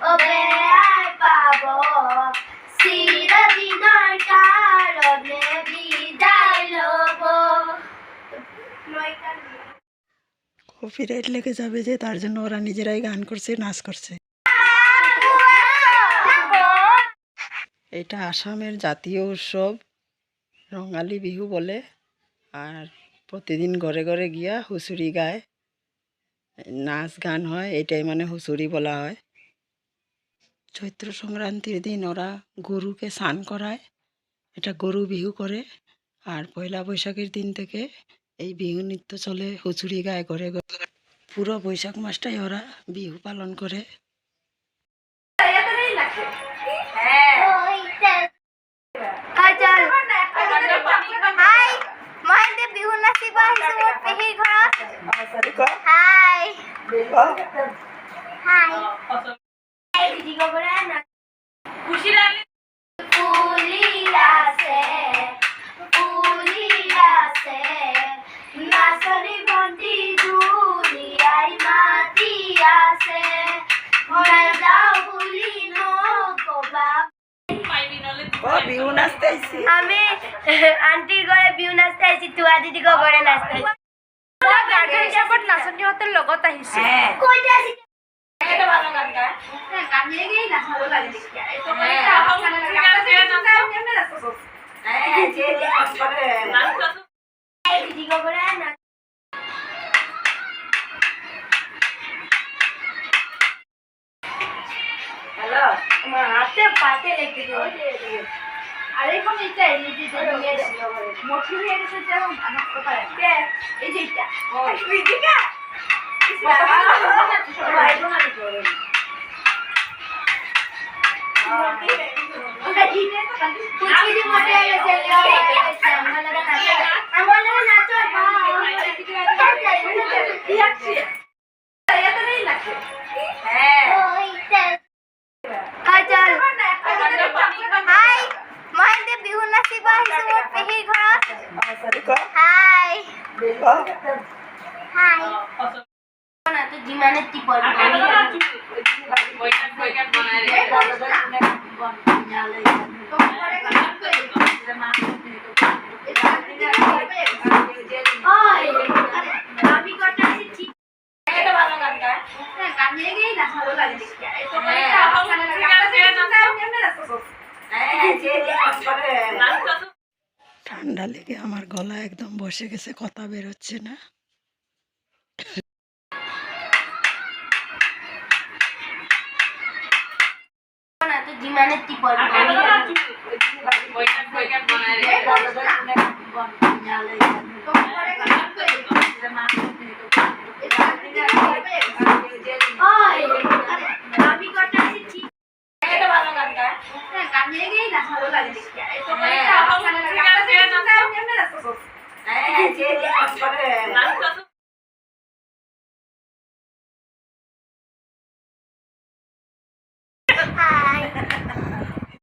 ওবে আর পাবো চিরদিনৰ কাৰণে বিদায় লব। কপিরাইট লেগে যাবে যে, তার জন্য ওরা নিজেরাই গান করছে, নাচ করছে। এটা আসামের জাতীয় উৎসব, রঙালী বিহু বলে। আর প্রতিদিন ঘরে ঘরে গিয়া হুঁচুরি গায়, নাচ গান হয়, এটাই মানে হুঁচুরি বলা হয়। চৈত্র সংক্রান্তির দিন ওরা গরুকে স্নান করায়, এটা গরু বিহু করে। আর পয়লা বৈশাখের দিন থেকে এই বিহু নৃত্য চলে, হুঁচুরি গায় ঘরে ঘরে। পুরো বৈশাখ মাসটাই ওরা বিহু পালন করে। বিহু নাচিব আহিছো মোৰ পেহীৰ ঘৰত। হাই হাই ফুলি আছে নাচনী ভণ্টি দুলিয়াই মাতি আছে, মই যাওঁ বুলি নকবা। বিহু নাচতে আইছি, আমি আন্টির ঘরে বিহু নাচতে আইছি, তুয়া দিদি ঘরে নাচতে আইছি। গার্জেন হিচাপত নাচনীহঁতৰ লগত আহিছে। হ্যালো, আমার হাতে পাতে লেগে আর এখন এটা মঠি হয়ে গেছে যে আমার কোথায় এই যে এটা তুই দিকা বিহু নাচিব আহিছো মোৰ পেহীৰ ঘৰত। হাই হাই যিমানে টিপল ঠান্ডা লেগে আমার গলা একদম বসে গেছে, কথা বের হচ্ছে না। যিমানে টিপল আমি